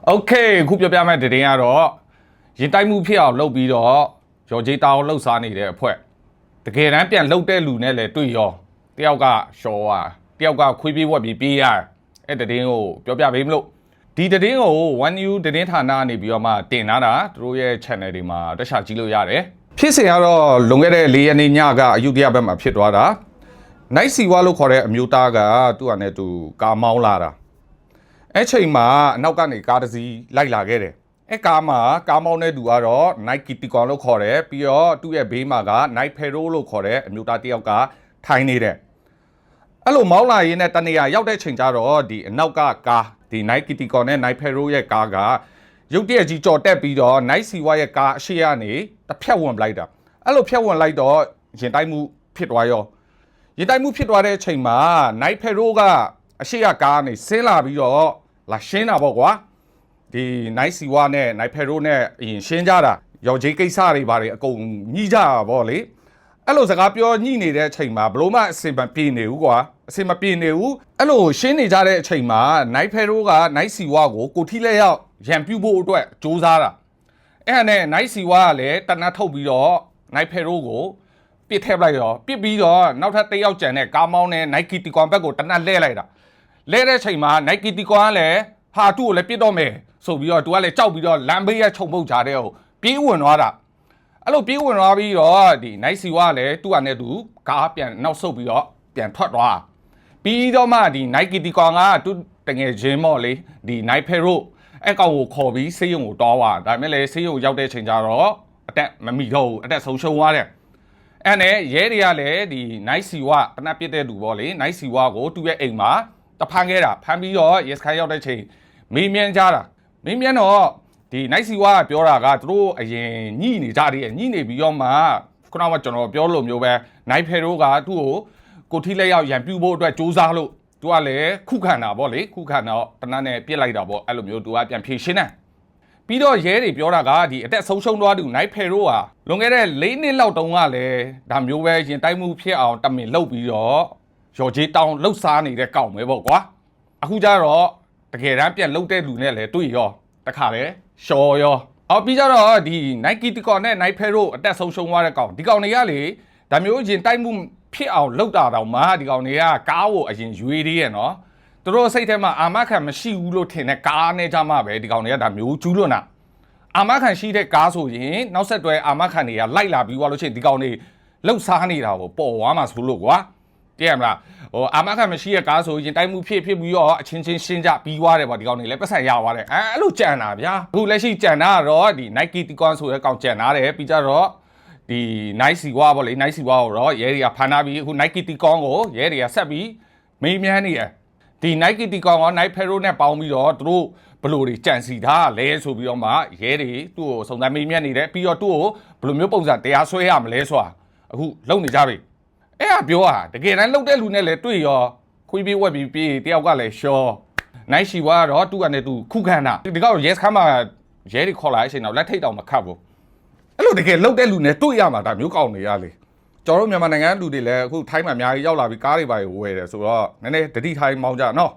โอเคခုပြောပြမယ့်တဲ့ရင်ကတော့ရင်တိုက်မှုဖြစ်အောင်လုပ်ပြီးတော့ရော်ကြီးတောင်းလှုပ်ရှားနေတဲ့အဖွဲ့တကယ်တမ်းပြန်လှုပ်တဲ့လူနဲ့လည်းတွေ့ရောတယောက်ကရှော်อ่ะတယောက်ကခွေးပြေးဝက်ပြီးပြေးရအဲ့တဲ့ရင်ကိုပြောပြပေးမလို့ဒီတဲ့ရင်ကို One New တဲ့ဌာနကနေပြီးတော့မှတင်လာတာသူတို့ရဲ့ channel တွေမှာတက်ရှာကြည့်လို့ရတယ်ဖြစ်စဉ်ကတော့လွန်ခဲ့တဲ့4ရက်နေ့ညကအယူတရဘက်မှာဖြစ်သွားတာနိုင်စီဝါလို့ခေါ်တဲ့အမျိုးသားကသူ့အနေနဲ့သူကားမောင်းလာတာအဲ့ချိန်မှာအနောက်ကနေကားတစ်စီးလိုက်လာခဲ့တယ်အဲ့ကားမှာကားမောင်းတဲ့သူကတော့ Nike Ticon လို့ခေါ်တယ်ပြီးတော့သူ့ရဲ့ဘေးမှာက Nike Pero လို့ခေါ်တဲ့အမျိုးသားတစ်ယောက်ကထိုင်နေတယ်အဲ့လိုမောင်းလာရင်းနဲ့တနေရာရောက်တဲ့ချိန်ကျတော့ဒီအနောက်ကကားဒီ Nike Ticon နဲ့ Nike Pero ရဲ့ကားကရုတ်တရက်ကြီးကြော်တက်ပြီးတော့ Nike Siwa ရဲ့ကားအရှိကနေတစ်ဖြတ်ဝင်လိုက်တာအဲ့လိုဖြတ်ဝင်လိုက်တော့ရင်တိုက်မှုဖြစ်သွားရောရင်တိုက်မှုဖြစ်သွားတဲ့အချိန်မှာ Nike Pero ကအရှိကကားကနေဆင်းလာပြီးတော့လာရှင်းတာပေါ့ကွာဒီ Nike Siwa နဲ့ Nike Pero နဲ့အရင်ရှင်းကြတာရော်ကြီးကိစ္စတွေပါတယ်အကုန်ညှိကြတာပေါ့လေအဲ့လိုစကားပြောညှိနေတဲ့အချိန်မှာဘလို့မှအစင်မပြေနေဘူးကွာအစင်မပြေနေဘူးအဲ့လိုရှင်းနေကြတဲ့အချိန်မှာ Nike Pero က Nike Siwa ကိုထိလက်ရောက်ရန်ပြုတ်ဖို့အတွက်စူးစမ်းတာအဲ့ဒါနဲ့ Nike Siwa ကလည်းတနတ်ထုတ်ပြီးတော့ Nike Pero ကိုပစ်ထည့်လိုက်ရောပစ်ပြီးတော့နောက်ထပ်တစ်ယောက်ကျန်တဲ့ကားမောင်းနဲ့ Nike Ticon ဘက်ကိုတနတ်လဲလိုက်တာလဲတဲ့ချိန်မှာ Nike Ticon ကလည်းဟာသူ့ကိုလည်းပြစ်တော့မယ်ဆိုပြီးတော့သူကလည်းကြောက်ပြီးတော့လမ်းဘေးရခြုံပုတ်ကြတဲ့ကိုပြေးဝင်သွားတာအဲ့လိုပြေးဝင်သွားပြီးတော့ဒီ Nike Siwa ကလည်းသူ့အနေနဲ့သူကားပြန်နောက်ဆုတ်ပြီးတော့ပြန်ထွက်သွားပြီးတော့မှဒီ Nike Ticon ကသူတငယ်ချင်းမော့လေဒီ Nike Pero အဲ့ကောင်ကိုခေါ်ပြီးဆေးရုံကိုတောင်းသွားဒါပေမဲ့လည်းဆေးရုံရောက်တဲ့ချိန်ကျတော့အတက်မမီတော့ဘူးအတက်ဆုံးရှုံးသွားတယ်အဲ့နဲ့ရဲတွေကလည်းဒီ Nike Siwa တနက်ပစ်တဲ့လူပေါ့လေ Nike Siwa ကိုသူ့ရဲ့အိမ်မှာတဖမ်းခဲ့တာဖမ်းပြီးတော့ရဲစခန်းရောက်တဲ့ချိန်မေးမြန်းကြတာမေးမြန်းတော့ဒီ Nike Siwa ကပြောတာကသူတို့အရင်ညှိနေကြတယ်ညှိနေပြီးတော့မှခုနကကျွန်တော်ပြောလို့မျိုးပဲ Nike Pero ကသူ့ကိုထိလက်ရောက်ရန်ပြုတ်ဖို့အတွက်စူးစမ်းလို့သူကလည်းခုခံတာပေါ့လေခုခံတော့တနက်နဲ့ပြစ်လိုက်တာပေါ့အဲ့လိုမျိုးသူကပြန်ဖြေရှင်းတယ်ပြီးတော့ရဲတွေပြောတာကဒီအသက်ဆုံးရှုံးသွားသူ Nike Pero ဟာလွန်ခဲ့တဲ့4နှစ်လောက်တုန်းကလည်းဒါမျိုးပဲရင်တိုက်မှုဖြစ်အောင်တမင်လုပ်ပြီးတော့ရော်ကြီးတောင်းလှုပ်ရှားနေတဲ့ကောင်ပဲပေါ့ကွာအခုကျတော့တကယ်တမ်းပြန်လှုပ်တဲ့လူနဲ့လည်းတွေ့ရောတခါလေရှော်ရောအော်ပြီးကြတော့ဒီ Nike Ticon နဲ့ Nike Pero အသက်ဆုံးရှုံးသွားတဲ့ကောင်ဒီကောင်တွေကလေဒါမျိုးရင်တိုက်မှုဖြစ်အောင်လှုပ်တာတောင်မှဒီကောင်တွေကကားကိုအရင်ရွေးသေးရဲ့နော်သူတို့စိတ်ထဲမှာအာမခံမရှိဘူးလို့ထင်တဲ့ကားနဲ့ကြမှာပဲဒီကောင်တွေကဒါမျိုးကျူးလွန်တာအာမခံရှိတဲ့ကားဆိုရင်နောက်ဆက်တွဲအာမခံတွေကလိုက်လာပြီးသွားလို့ရှိရင်ဒီကောင်တွေလှုပ်ရှားနေတာကိုပေါ်သွားမှာဆိုလို့ကွာတည်ရမလားဟိုအာမခံမရှိတဲ့ကားဆိုရင်တိုက်မှုဖြစ်ပြီးတော့အချင်းချင်းရှင်းကြပြီးသွားတယ်ပေါ့ဒီကောင်တွေလည်းပတ်စံရသွားတယ်အဲ့လိုကြံတာဗျာအခုလက်ရှိကြံတာကတော့ဒီ Nike Ticon ဆိုတဲ့ကောင်ကြံတာတယ်ပြီးကြတော့ဒီ Nike Siwa ပေါ့လေ Nike Siwa ကိုတော့ရဲတွေကဖမ်းထားပြီးအခု Nike Ticon ကိုရဲတွေကဆက်ပြီးမေးမြန်းနေတယ်ဒီ Nike Ticon က Nike Pero နဲ့ပေါင်းပြီးတော့သူတို့ဘလို့တွေကြံစီထားလဲဆိုပြီးတော့မှရဲတွေသူ့ကိုစုံစမ်းမေးမြန်းနေတယ်ပြီးတော့သူ့ကိုဘလို့မျိုးပုံစံတရားစွဲရမလဲဆိုတာအခုလုပ်နေကြပြီအဲ့ဒါပြောတာတကယ်တမ်းလှုပ်တဲ့လူနဲ့လည်းတွေ့ရောခွေးပြေးဝက်ပြီးပြေးတယောက်ကလည်းရှော့ Nike Siwa ကတော့သူ့ကနေသူခုခံတာဒီကောင်ရဲစခန်းမှာရဲတွေခေါ်လာတဲ့အချိန်တော့လက်ထိတ်တောင်မခတ်ဘူးအဲ့လိုတကယ်လှုပ်တဲ့လူနဲ့တွေ့ရမှာဒါမျိုးကောင်းနေရလေကျွန်တော်တို့မြန်မာနိုင်ငံလူတွေလည်းအခုထိုင်းမှာအများကြီးရောက်လာပြီးကားတွေပါဝယ်တယ်ဆိုတော့နည်းနည်းတတိထိုင်းမောင်းကြနော်